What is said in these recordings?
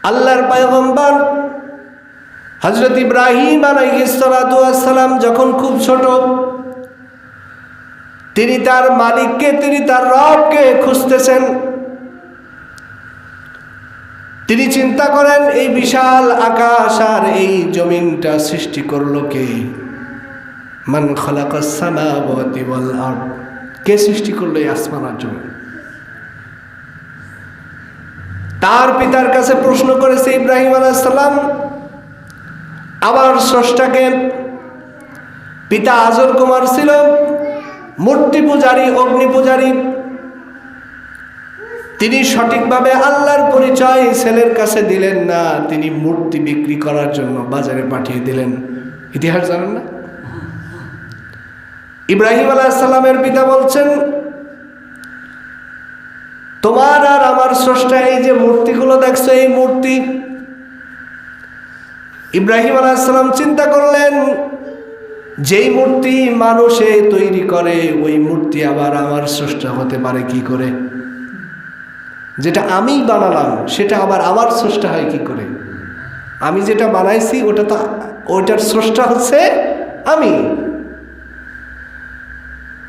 আল্লাহর পয়গম্বর হযরত ইব্রাহিম আলাইহিস সালাতু ওয়াস সালাম যখন খুব ছোট, তিনি তার মালিককে, তিনি তার রবকে খুঁজতেছেন। তিনি চিন্তা করেন, এই বিশাল আকাশ আর এই জমিনটা সৃষ্টি করলো কে? মান খালাকাস সামাওয়াতি ওয়াল আরদ, কে সৃষ্টি করলো এই আসমান আর জমিন? তার পিতার কাছে প্রশ্ন করেছে ইব্রাহিম আলাইহিস সালাম, আমার স্রষ্টাকে। পিতা আজর কুমার ছিল মূর্তি পূজারী, অগ্নি পূজারী। তিনি সঠিকভাবে আল্লাহর পরিচয় ছেলের কাছে দিলেন না, তিনি মূর্তি বিক্রি করার জন্য বাজারে পাঠিয়ে দিলেন। ইতিহাস জানেন না? ইব্রাহিম আলাইহিস সালামের পিতা বলছেন, তোমার আর আমার স্রষ্টা এই যে মূর্তিগুলো দেখছো, এই মূর্তি। ইব্রাহিম আলাইহিস সালাম চিন্তা করলেন, যেই মূর্তি মানুষে তৈরি করে ওই মূর্তি আবার আমার স্রষ্টা হতে পারে কি করে? যেটা আমি বানালাম সেটা আবার আমার স্রষ্টা হয় কি করে? আমি যেটা বানাইছি ওটা তো, ওইটার স্রষ্টা হচ্ছে আমি।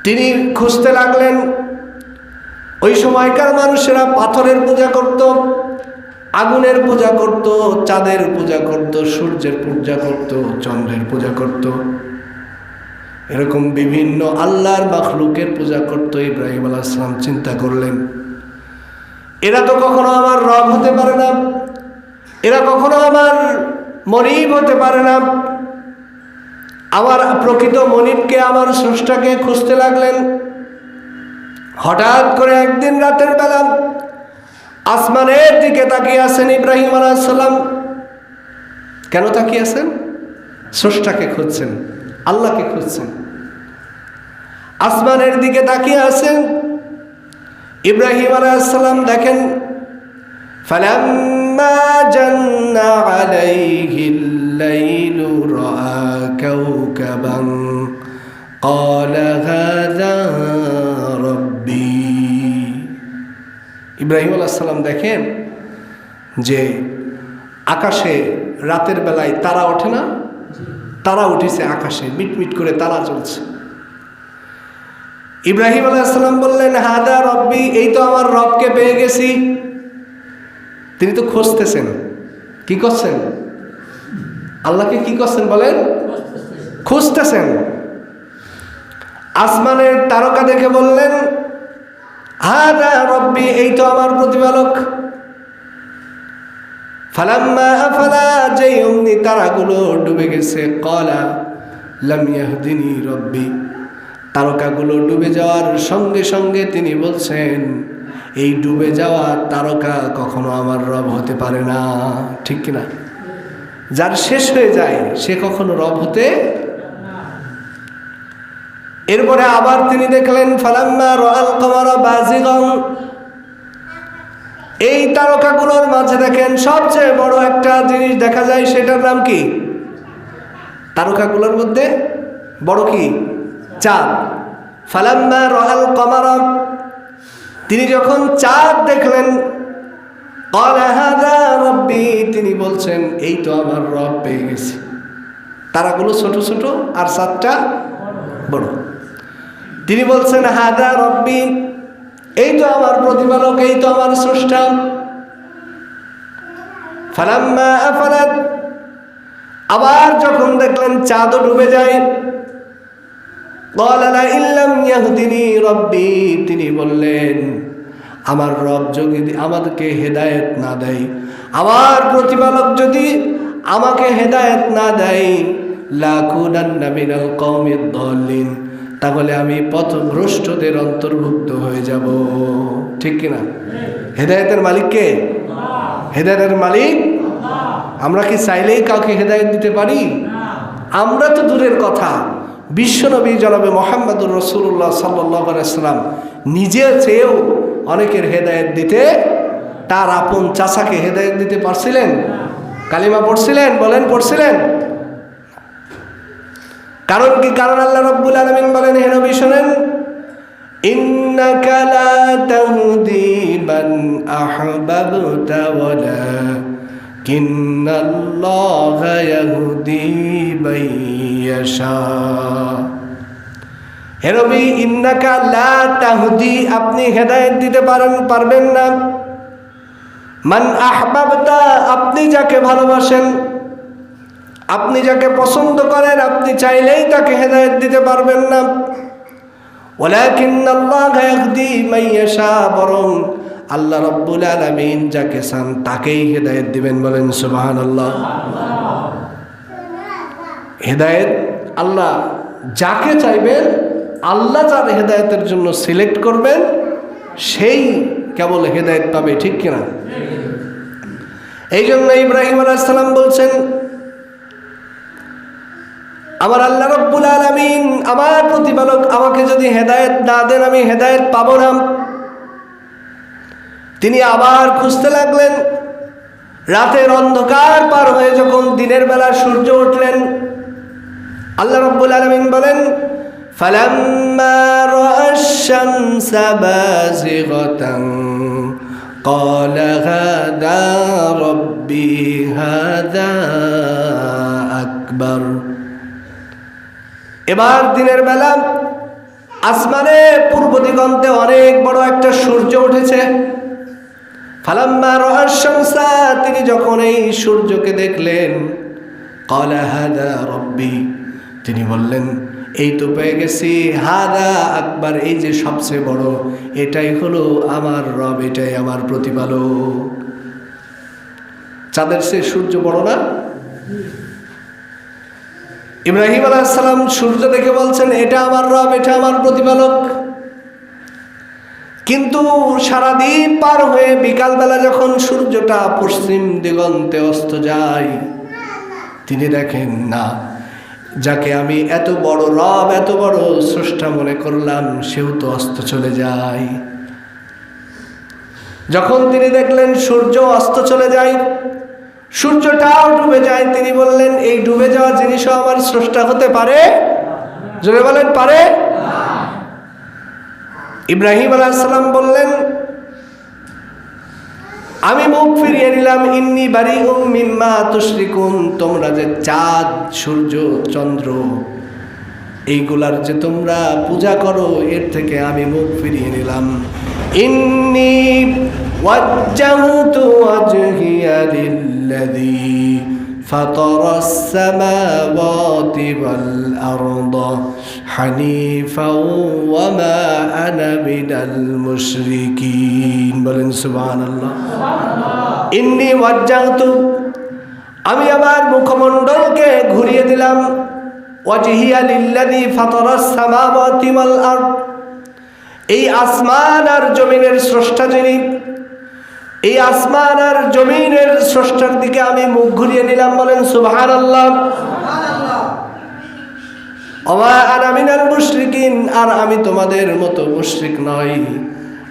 তিনি খুঁজতে লাগলেন। ওই সময়কার মানুষেরা পাথরের পূজা করত, আগুনের পূজা করত, চাঁদের পূজা করত, সূর্যের পূজা করত, চন্দ্রের পূজা করত, এরকম বিভিন্ন আল্লাহর মাখলুকের পূজা করত। ইব্রাহিম আলাইহিস সালাম চিন্তা করলেন, এরা তো কখনো আমার রব হতে পারে না, এরা কখনো আমার মনিব হতে পারে না। আমার প্রকৃত মনিবকে, আমার স্রষ্টাকে খুঁজতে লাগলেন। হঠাৎ করে একদিন রাতের বেলা আসমানের দিকে তাকিয়ে আছেন ইব্রাহিম আলাইহিস সালাম। কেন তাকিয়ে আছেন? স্রষ্টাকে খুঁজছেন, আল্লাহকে খুঁজছেন। আসমানের দিকে তাকিয়ে আছেন ইব্রাহিম আলাইহিস সালাম। দেখেন, ফালাম্মা জান্না আলাইহিল লাইলু রাআ কাওকাবান ক্বালা হাযা রাব্বি। ইব্রাহিম আলাইহিস সালাম দেখেন যে আকাশে রাতের বেলায় তারা ওঠে না? তারা উঠেছে আকাশে, মিটমিট করে তারা চলছে। ইব্রাহিম আলাইহিস সালাম বললেন, হাদা রব্বি, এই তো আমার রবকে পেয়ে গেছি। তিনি তো খুঁজতেছেন। কি করছেন? আল্লাহকে কি করছেন বলেন? খুঁজতেছেন। আসমানের তারকা দেখে বললেন, হাদা রব্বি, এই তো আমার প্রতিপালক। ফালাম্মা আফালা, যেই অমনি তারাগুলো ডুবে গেছে, ক্বালা লাম ইয়াহদিনি রব্বি, তারকাগুলো ডুবে যাওয়ার সঙ্গে সঙ্গে তিনি বলছেন, এই ডুবে যাওয়া তারকা কখনো আমার রব হতে পারে না। ঠিক কিনা? যার শেষ হয়ে যায় সে কখনো রব হতে। এরপরে আবার তিনি দেখলেন, ফালাম্মা রাআল কমারা বাজিগান, এই তারকাগুলোর মাঝে দেখেন সবচেয়ে বড় একটা জিনিস দেখা যায়, সেটার নাম কি? তারকাগুলোর মধ্যে বড় কি? চাঁদ। ফালাম্মা রাআল কমারা, তিনি যখন চাঁদ দেখলেন, ক্বালা হাযা রাব্বি, তিনি বলছেন, এই তো আমার রব পেয়ে গেছি। তারাগুলো ছোট ছোট আর চাঁদটা বড়। তিনি বলছেন, হাযা রাব্বি, এই তো আমার প্রতিপালক, এই তো আমার স্রষ্টা। ফালাম্মা আফালাত, আবার যখন দেখলেন চাঁদও ডুবে যায়, ক্বালা লাইন লাম ইয়াহদিনি রব্বি, তিনি বললেন, আমার রব যদি আমাদেরকে হেদায়েত না দেয়, আমার প্রতিপালক যদি আমাকে হেদায়েত না দেয়, লাকুনান্না মিনাল কওমিদ দাল্লিন, তাহলে আমি পথভ্রষ্টদের অন্তর্ভুক্ত হয়ে যাব। ঠিক কিনা? হেদায়েতের মালিক কে? হেদায়েতের মালিক আল্লাহ। আমরা কি চাইলেই কাউকে হেদায়েত দিতে পারি? আমরা তো দূরের কথা, বিশ্বনবী জনাবে মুহাম্মদুর রাসূলুল্লাহ সাল্লাল্লাহু আলাইহি ওয়াসাল্লাম নিজে চেয়েও অনেকের হেদায়েত দিতে, তার আপন চাচাকে হেদায়েত দিতে পারছিলেন? কালিমা পড়ছিলেন? বলেন, পড়ছিলেন? কারণ কি? কারণ আল্লাহ রাব্বুল আলামিন বলেন, হে নবী শুনেন, ইন্নাকা লা তাহদি মান আহবাবতা ওয়ালা ইন্নাল্লাহা ইয়াহদি মান ইয়াশা। হে নবী, ইন্নাকা লা তাহদি, আপনি হেদায়েত দিতে পারবেন না। মান আহবাবতা, আপনি যাকে ভালোবাসেন, আপনি যাকে পছন্দ করেন, আপনি চাইলেই তাকে হেদায়েত দিতে পারবেন না। ওয়ালাকিন্নাল্লাহা ইয়াহদি মান ইয়াশা, বরং আল্লাহ রাব্বুল আলামিন যাকে চান তাকেই হেদায়েত দিবেন। বলেন সুবহানাল্লাহ। হেদায়েত আল্লাহ যাকে চাইবেন, আল্লাহ যার হেদায়েতের জন্য সিলেক্ট করবেন, সেই কেবল হেদায়েত পাবে, ঠিক কিনা? এই জন্য ইব্রাহিম আলাইহিস সালাম বলছেন, আমার আল্লাহ রাব্বুল আলামিন, আমার প্রতিপালক আমাকে যদি হেদায়েত না দেন, আমি হেদায়েত পাবো না। তিনি আবার খুঁজতে লাগলেন। রাতের অন্ধকার পার হয়ে যখন দিনের বেলা সূর্য উঠলেন, আল্লাহ রাব্বুল আলামিন বলেন, ফালাম্মা রাআশ শামসা বাযিগাতান ক্বালা হাযা রাব্বি হাযা আকবার। এবার দিনের বেলা আসমানে পূর্ব দিগন্তে অনেক বড় একটা সূর্য উঠেছে। ফালাম্মা রাআশ শামসা, তিনি যখন এই সূর্যকে দেখলেন, ক্বালা হাযা রাব্বি, তিনি বললেন, এই তো পেয়ে গেছি, হাযা আকবার, এই যে সবচেয়ে বড়, এটাই হলো আমার রব, এটাই আমার প্রতিপালক। চাঁদের চেয়ে সূর্য বড় না? ইব্রাহিম আলাইহিস সালাম সূর্য দেখে বলছেন, এটা আমার রব, এটা আমার প্রতিপালক। কিন্তু সারাদিন পার হয়ে বিকালবেলা যখন সূর্যটা পশ্চিম দিগন্তে অস্ত যায়, তিনি দেখেন না, যাকে আমি এত বড় রব, এত বড় স্রষ্টা মনে করলাম, সেও তো অস্ত চলে যায়। যখন তিনি দেখলেন সূর্য অস্ত চলে যায়, সূর্যটাও ডুবে যায়, তিনি বললেন, এই ডুবে যাওয়া জিনিসও আমার স্রষ্টা হতে পারে? জোরে বলেন, পারে? ইব্রাহিম আলাইহিস সালাম বললেন, আমি মুখ ফিরিয়ে নিলাম, ইন্নী বারিউম মিম্মা তুশরিকুন, তোমরা যে চাঁদ, সূর্য, চন্দ্র এইগুলার যে তোমরা পূজা করো, এর থেকে আমি মুখ ফিরিয়ে নিলাম। ইন্নী ওয়াজ্জাহতু ওয়াজহিয়া লিল্লাযী ফাতারাস সামাওয়াতি ওয়াল আরদা হানিফাও ওয়া মা আনা মিনাল মুশরিকিন। বলেন সুবহানাল্লাহ। ইন্নী ওয়াজ্জাহতু, আমি আমার মুখমণ্ডলকে ঘুরিয়ে দিলাম, ওয়াজহিয়া লিল্লাযী ফাতারাস সামাওয়াতি ওয়াল আরদ, এই আসমান আর জমিনের স্রষ্টা যিনি, এই আসমান আর জমিনের স্রষ্টার দিকে আমি মুখ ঘুরিয়ে নিলাম। বলেন সুবহানাল্লাহ। ওয়া আনা মিনাল মুশরিকিন, আর আমি তোমাদের মতো মুশরিক নই,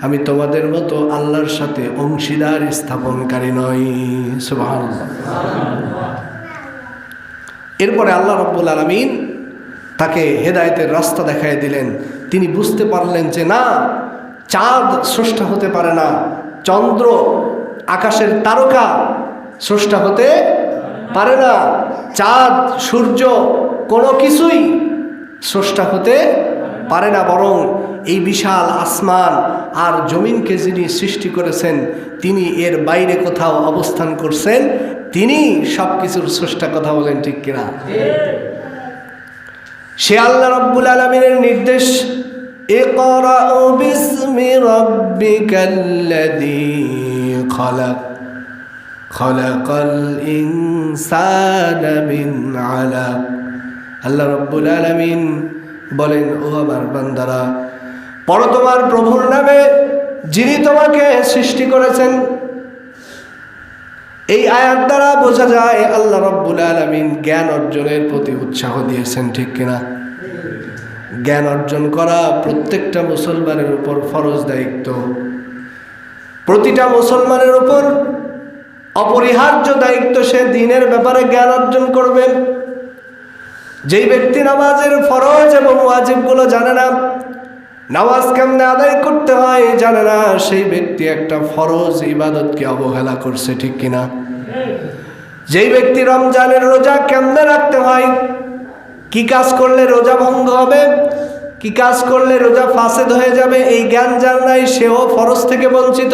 আমি তোমাদের মতো আল্লাহর সাথে অংশীদার স্থাপনকারী নই। সুবহানাল্লাহ। এরপরে আল্লাহ রাব্বুল আলামিন তাকে হেদায়েতের রাস্তা দেখায় দিলেন। তিনি বুঝতে পারলেন যে না, চাঁদ স্রষ্টা হতে পারে না, চন্দ্র, আকাশের তারকা স্রষ্টা হতে পারে না, চাঁদ, সূর্য কোনো কিছুই স্রষ্টা হতে পারে না, বরং এই বিশাল আসমান আর জমিনকে যিনি সৃষ্টি করেছেন, তিনি এর বাইরে কোথাও অবস্থান করছেন, তিনি সব কিছুর স্রষ্টা। কথা বলেন ঠিক কিনা? সে আল্লাহ রাব্বুল আলামিনের নির্দেশ, ইকরাউ বিসমি রাব্বিকাল্লাযী খালাক খালাকাল ইনসানা মিন আলাক। আল্লাহ রাব্বুল আলামিন বলেন, ও আমার বান্দারা, পড়ো তোমার প্রভুর নামে, যিনি তোমাকে সৃষ্টি করেছেন। এই আয়াত দ্বারা বোঝা যায় আল্লাহ রাব্বুল আলামিন জ্ঞান অর্জনের প্রতি উৎসাহ দিয়েছেন, ঠিক কিনা? জ্ঞান অর্জন করা প্রত্যেকটা মুসলমানের উপর ফরজ দায়িত্ব। প্রতিটা মুসলমানের উপর অপরিহার্য দায়িত্ব, সে দ্বীনের ব্যাপারে জ্ঞান অর্জন করবে। যেই ব্যক্তি নামাজের ফরজ এবং ওয়াজিবগুলো জানে না, নামাজ কেমনে আদায় করতে হয় জানে না, সেই ব্যক্তি একটা ফরজ ইবাদতকে অবহেলা করছে, ঠিক কিনা? যেই ব্যক্তি রমজানের রোজা কেমনে রাখতে হয়, কি কাজ করলে রোজা ভঙ্গ হবে, কি কাজ করলে রোজা ফাসেদ হয়ে যাবে, এই জ্ঞান যার নাই সেও ফরজ থেকে বঞ্চিত।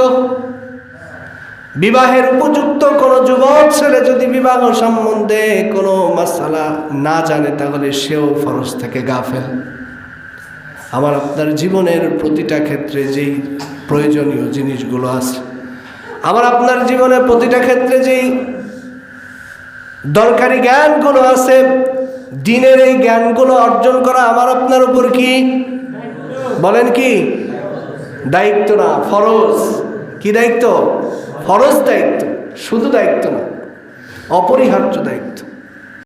বিবাহের উপযুক্ত কোনো যুবক ছেলে যদি বিবাহ সম্বন্ধে কোনো মাসালা না জানে তাহলে সেও ফরজ থেকে গাফেল। আমার আপনার জীবনের প্রতিটা ক্ষেত্রে যেই প্রয়োজনীয় জিনিসগুলো আছে, আমার আপনার জীবনের প্রতিটা ক্ষেত্রে যেই দরকারি জ্ঞানগুলো আছে, দিনের এই জ্ঞানগুলো অর্জন করা আমার আপনার উপর কি বলেন, কি দায়িত্ব না ফরজ? কি দায়িত্ব? ফরজ দায়িত্ব, শুধু দায়িত্ব না, অপরিহার্য দায়িত্ব।